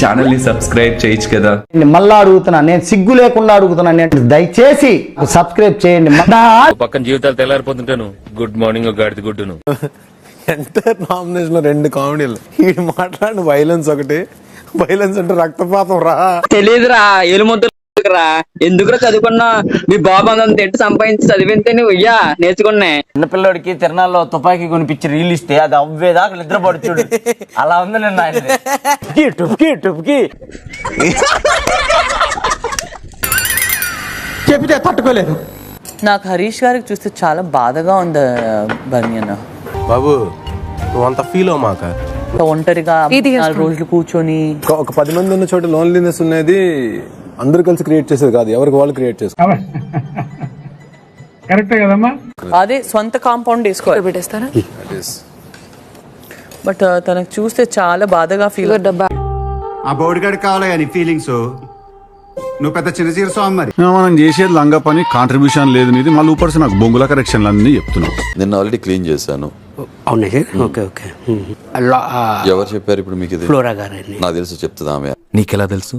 Channel ని subscribe చేయొచ్చు కదా. మళ్ళా అడుగుతున్నా, నేను సిగ్గు లేకుండా అడుగుతున్నా, దయచేసి సబ్స్క్రైబ్ చేయండి. పక్కన జీవితాలు తెల్లారిపోతుంటాను. గుడ్ మార్నింగ్ గాడిది గుడ్డును. ఎంటైర్ నామినేషన్ లో 2 కామెడీలు. ఈ మాట్లాడిన వైలెన్స్ ఒకటి, వైలెన్స్ అంటే రక్తపాతం రా తెలీదురా, ఎలుముద్దురా. ఎందుకురా చదువుకున్నా? మీ బాబు అంత తింటే సంపాదించి చదివితే నువ్వు ఇయ్యా నేర్చుకున్నా. చిన్నపిల్లడికి తిరణాల్లో తుపాకీ కొనిపించి రీల్ ఇస్తే అది అవ్వేదాకా నిద్రపడు చూడు. అలా ఉంది నేను టుప్కి చెప్తే తట్టుకోలేదు. నాకు హరీష్ గారికి చూస్తే చాలా బాధగా ఉంది బర్ని అన్న. బాబు నువ్వు అంత ఫీల్ అవ్వమాక. ఒంటరిగా 4 రోజులు కూర్చొని ఒక 10 మంది ఉన్న చోట లోన్లీనెస్ అనేది అందరు కలిసి క్రియేట్ చేసేది కాదు, ఎవరికి వాళ్ళు క్రియేట్ చేస్తారు. కరెక్టే కదమ్మా. అదే సొంత కాంపౌండ్ వేసుకోవాలి పెట్టేస్తారా. బట్ తనకు చూస్తే చాలా బాధగా ఫీల్. ఆ బోర్డుగాడి కావాలి కానీ ఫీలింగ్స్. నువ్వు పెద్ద చిన్న చీర స్వామి. మరి మనం చేసేది లంగా పని, కాంట్రిబ్యూషన్ లేదు నీది. మళ్ళీ ఊపర్స్ నాకు బొంగుల కరెక్షన్లు అన్నీ చెప్తున్నావు. నిన్న ఆల్రెడీ క్లీన్ చేశాను. అవునా సార్? Okay okay. ఎవరు చెప్పారు ఇప్పుడు మీకు ఇది? ఫ్లోరా గారు. నాకు తెలుసు, చెప్తుందా ఆమె. నీకెలా తెలుసు?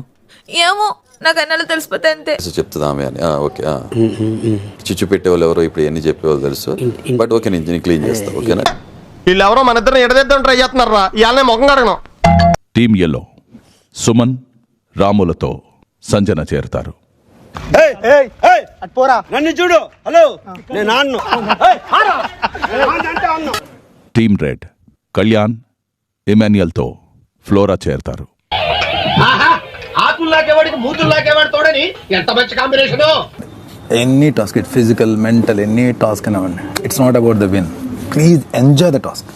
ఏమో నాకు అన్నలు తెలిసిపోతే అంతే. చెప్తుందా ఆమె అని. ఓకే. చిచ్చు పెట్టేవాళ్ళు ఎవరో ఇప్పుడు ఎన్ని చెప్పేవాళ్ళు తెలుసు. బట్ ఓకే, నేను క్లీన్ చేస్తా. ఓకేనా? వీళ్ళెవరో మన ఇద్దరు ఎడదేద్దాం ట్రై చేస్తున్నారా? ఇవాళ ముఖం కడగను. టీమ్ ఎల్లో సుమన్ రాములతో సంజన చేరుతారు. నన్ను చూడు. హలో, నేను నాన్ను. టీమ్ రెడ్ కళ్యాణ్ ఎమాన్యుయల్తో ఫ్లోరా చేరుతారు. Any task, it physical, mental, any task అవ్వండి. It's not about the win. Please enjoy the task.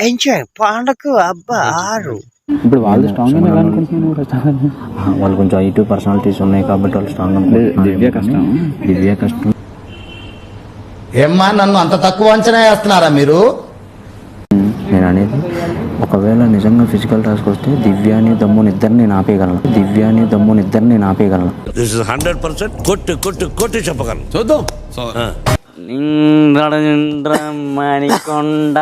Enjoy పండకు అబ్బా 6. ఇప్పుడు వాళ్ళు స్ట్రాంగ్ అని అనుకుంటున్నాను. వాళ్ళు కొంచెం I2 పర్సనాలిటీస్ ఉన్నాయి కాబట్టి వాళ్ళు స్ట్రాంగ్ అనుకుంటున్నారు. దివ్య కష్టం. ఏమ్మా నన్ను అంత తక్కువ అంచనా వేస్తున్నారా మీరు? నేను అనేది ఒకవేళ నిజంగా ఫిజికల్ టాస్క్ వస్తే దివ్యాని దమ్ముని ఇద్దరిని నేను ఆపేయగలను. 100% కొట్టి చెప్పగలను. చూద్దాం. మణికొండ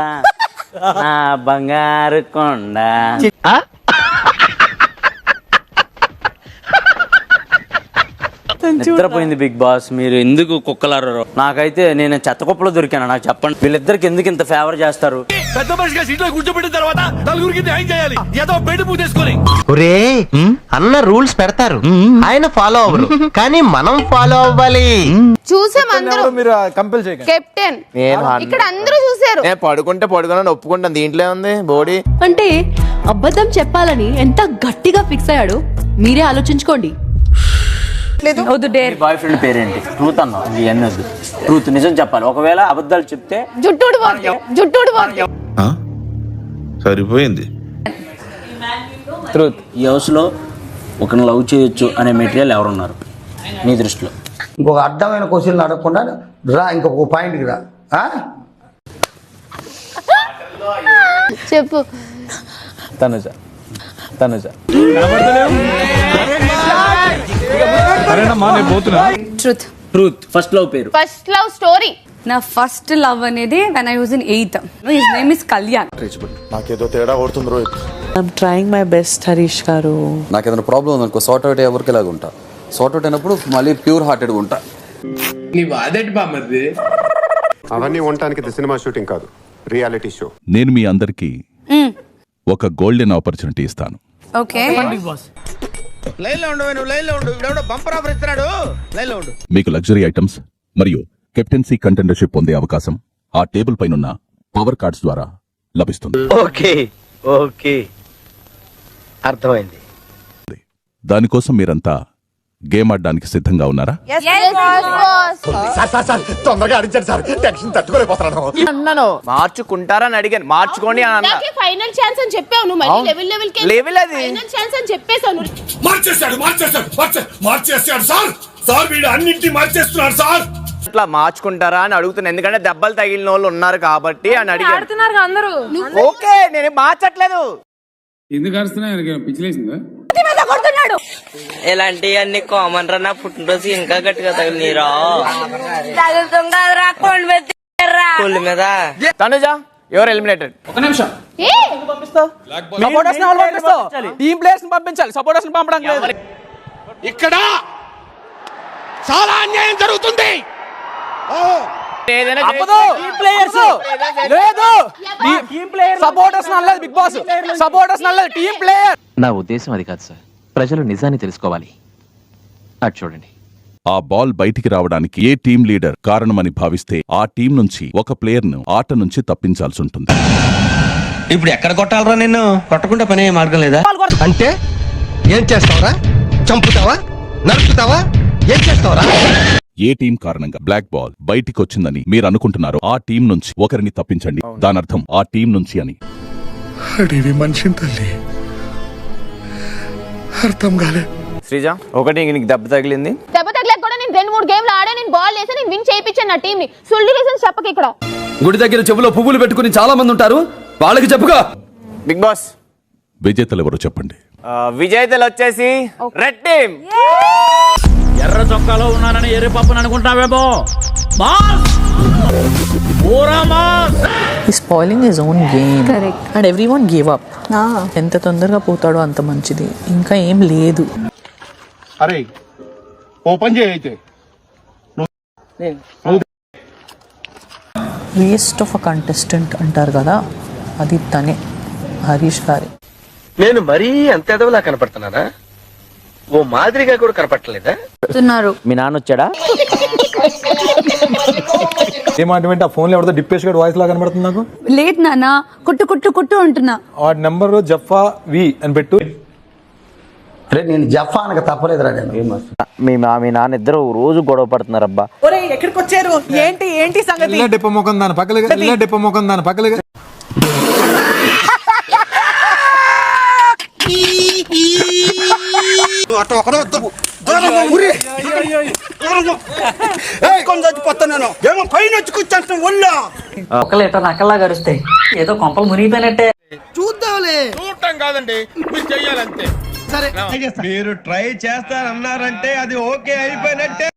నా బంగారు కొండ. నిద్రపోయింది బిగ్ బాస్. మీరు ఎందుకు కుక్కలారు? నాకైతే నేను చెత్త కుప్పలో దొరికాను. నాకు చెప్పండి, వీళ్ళిద్దరికి ఎందుకు ఇంత ఫేవర్ చేస్తారు? పెద్ద మనిషిగా సీట్లో కూర్చోబెట్టిన తర్వాత నలుగురికి న్యాయం చేయాలి. ఏదో బయట పూజేసుకొని ఒరే అన్న రూల్స్ పెడతారు, ఆయన ఫాలో అవ్వరు, కానీ మనం ఫాలో అవ్వాలి. చూసాం అందరూ. మీరు కంపెల్ చేయకండి. కెప్టెన్ ఇక్కడ అందరూ చూసారు. నేను పడుకున్నాను, ఒప్పుకుంటాను. దీంట్లో ఉంది బోడీ అంటే అబద్ధం చెప్పాలని ఎంత గట్టిగా ఫిక్స్ అయ్యాడు మీరే ఆలోచించుకోండి. బాయ్ ఫ్రెండ్ పేరేంటి? ట్రూత్ అన్నా. ఇవన్నీ వద్దు, ట్రూత్ నిజం చెప్పాలి. ఒకవేళ అబద్ధాలు చెప్తే జుట్టుడు సరిపోయింది. ట్రూత్. ఈ హౌస్ లో ఒకరిని లవ్ చేయొచ్చు అనే మెటీరియల్ ఎవరున్నారు నీ దృష్టిలో? ఇంకొక అర్థమైన క్వశ్చన్ అడగకుండా రా, ఇంకొక పాయింట్కి రా. చెప్పు. తనుజ. ట్రూత్. ఫస్ట్ లవ్ పేరు? First love story. నా ఫస్ట్ లవ్ అనేది when I was in 8th. His name is Kalyan. నాకేదో తేడా కొడుతుంది Rohit. I'm trying my best Harish గారు. నాకు ఏదైనా ప్రాబ్లం ఉందనుకో, సార్ట్ అవుట్ ఎవరికి లాగా ఉంటా. సార్ట్ అవుట్ అయినప్పుడు మళ్ళీ ప్యూర్ హార్టెడ్గా ఉంటా. అవన్నీ ఉండటానికి సినిమా షూటింగ్ కాదు, రియాలిటీ షో. నేను మీ అందరికీ ఒక గోల్డెన్ ఆపర్చునిటీ ఇస్తాను. ఓకే. మీకు లగ్జరీ ఐటమ్స్ మరియు కెప్టెన్సీ కంటెండర్షిప్ పొందే అవకాశం ఆ టేబుల్ పైనున్న పవర్ కార్డ్స్ ద్వారా లభిస్తుంది. ఓకే అర్థమైంది. దానికోసం మీరంతా గేమ్ ఆడడానికి సిద్ధంగా ఉన్నారా? తొందరగా అడిచారు సార్, టెన్షన్ తట్టుకోలేకపోతున్నాను. మార్చుకుంటారని అడిగాను, మార్చుకోండి అని. ఫైనల్ ఛాన్స్ అని చెప్పావు నువ్వు. మళ్ళీ లెవెల్ అది ఫైనల్ ఛాన్స్ అని చెప్పేసావు. మార్చేస్తాడు సార్ వీడు అన్నింటినీ మార్చేస్తున్నాడు సార్. అట్లా మార్చుకుంటారా అని అడుగుతున్నా, ఎందుకంటే దెబ్బలు తగిలిన వాళ్ళు ఉన్నారు కాబట్టి అని అడిగారు అందరూ. ఓకే, నేను మార్చట్లేదు. ఎందుకు అరుస్తున్నా? పిచ్చిలేసిందా? ఇలాంటివి అన్ని కామన్ రా. నా పుట్టినరోజు ఇంకా గట్టిగా తగిలిరా మీద. తనుజ ఎవరు ఎలిమినేటెడ్? ఒక నిమిషం. టీమ్ ప్లేయర్స్ పంపించాలి, సపోర్టర్స్ పంపడం లేదు. ఇక్కడ చాలా అన్యాయం జరుగుతుంది. సపోర్టర్స్ నల్లది బిగ్ బాస్, సపోర్టర్స్ నల్లది టీమ్ ప్లేయర్. నా ఉద్దేశం అది కాదు సార్, ప్రజలు నిజాన్ని తెలుసుకోవాలి. అటు చూడండి. ఆ బాల్ బయటికి రావడానికి ఏ టీం లీడర్ కారణమని భావిస్తే ఆ టీం నుంచి ఒక ప్లేయర్ను ఆట నుంచి తప్పించాల్సి ఉంటుంది. ఇప్పుడు ఎక్కడ కొట్టాలరా నిన్ను? కొట్టకుండా పనే మార్గం లేదా? అంటే ఏం చేస్తావరా? చంపుతావా? నరుకుతావా? ఏం చేస్తావరా? ఏ టీం కారణంగా బ్లాక్ బాల్ బయటికొచ్చిందని మీరు అనుకుంటున్నారో ఆ టీం నుంచి ఒకరిని తప్పించండి. దానర్థం ఆ టీం నుంచి అని. మనిషిని తల్లి అర్థం కాలే. శ్రీజ, ఒకటి నీకు దెబ్బ తగిలింది. దెబ్బ తగ్గలేక కూడా నేను 2-3 గేమ్లు ఆడే, నేను బాల్ వేసి నేను విన్ చేయించాను నా టీం ని. సుల్లి రీజన్స్ చెప్పక ఇక్కడ. గుడి దగ్గర చెవులో పువ్వులు పెట్టుకుని చాలా మంది ఉంటారు, వాళ్ళకి చెప్పుగా. బిగ్ బాస్ విజేతలు ఎవరో చెప్పండి. విజేతలు వచ్చేసి రెడ్ టీమ్. ఎర్ర చొక్కాలో ఉన్నానని ఎర్ర పప్పుని అనుకుంటావేమో. ఈ spoiling his own game and everyone give up. ఎంత తొందరగా పోతాడో అంత మంచిది. ఇంకా ఏం లేదు. అరే ఓపెన్ చేయి అయితే. వేస్ట్ ఆఫ్ అ కంటెస్టెంట్ అంటారు కదా, అది తనే, హరీష్ గారి. నేను మరీ అంత ఎదవలా కనపడుతున్నానా? ఓ మాదిరిగా కూడా కనపడలేదా? మీ నాన్న వచ్చాడా? ఏమంటే ఆ ఫోన్ లో ఎవరితో డిప్పేష్ గడ్ వాయిస్ లా కనబడుతుంది నాకు. లేదు నాన్న, కుట్టు కుట్టు కుట్టు అంటున్నా. ఆ నెంబర్ జఫా వి అని పెట్టు. నేను జఫా అనక తప్పలేదురా. నేను మీ నాన్న ఇద్దరు రోజు గొడవ పడుతున్నారు. అబ్బా, ఎక్కడికి వచ్చారు? ఏంటి ఏంటి సంగతి? డిప్ప ముఖం దాని పక్కలుగా, డిప్ప ముఖం దాని పక్కలుగా. ఒకళ్ళు ఎట్లా నక్కల్లా గడుస్తాయి, ఏదో కొంపలు మునిగిపోయినట్టే. చూడటం కాదండి, మీరు చెయ్యాలంతే. మీరు ట్రై చేస్తారన్నారంటే అది ఓకే అయిపోయినట్టే.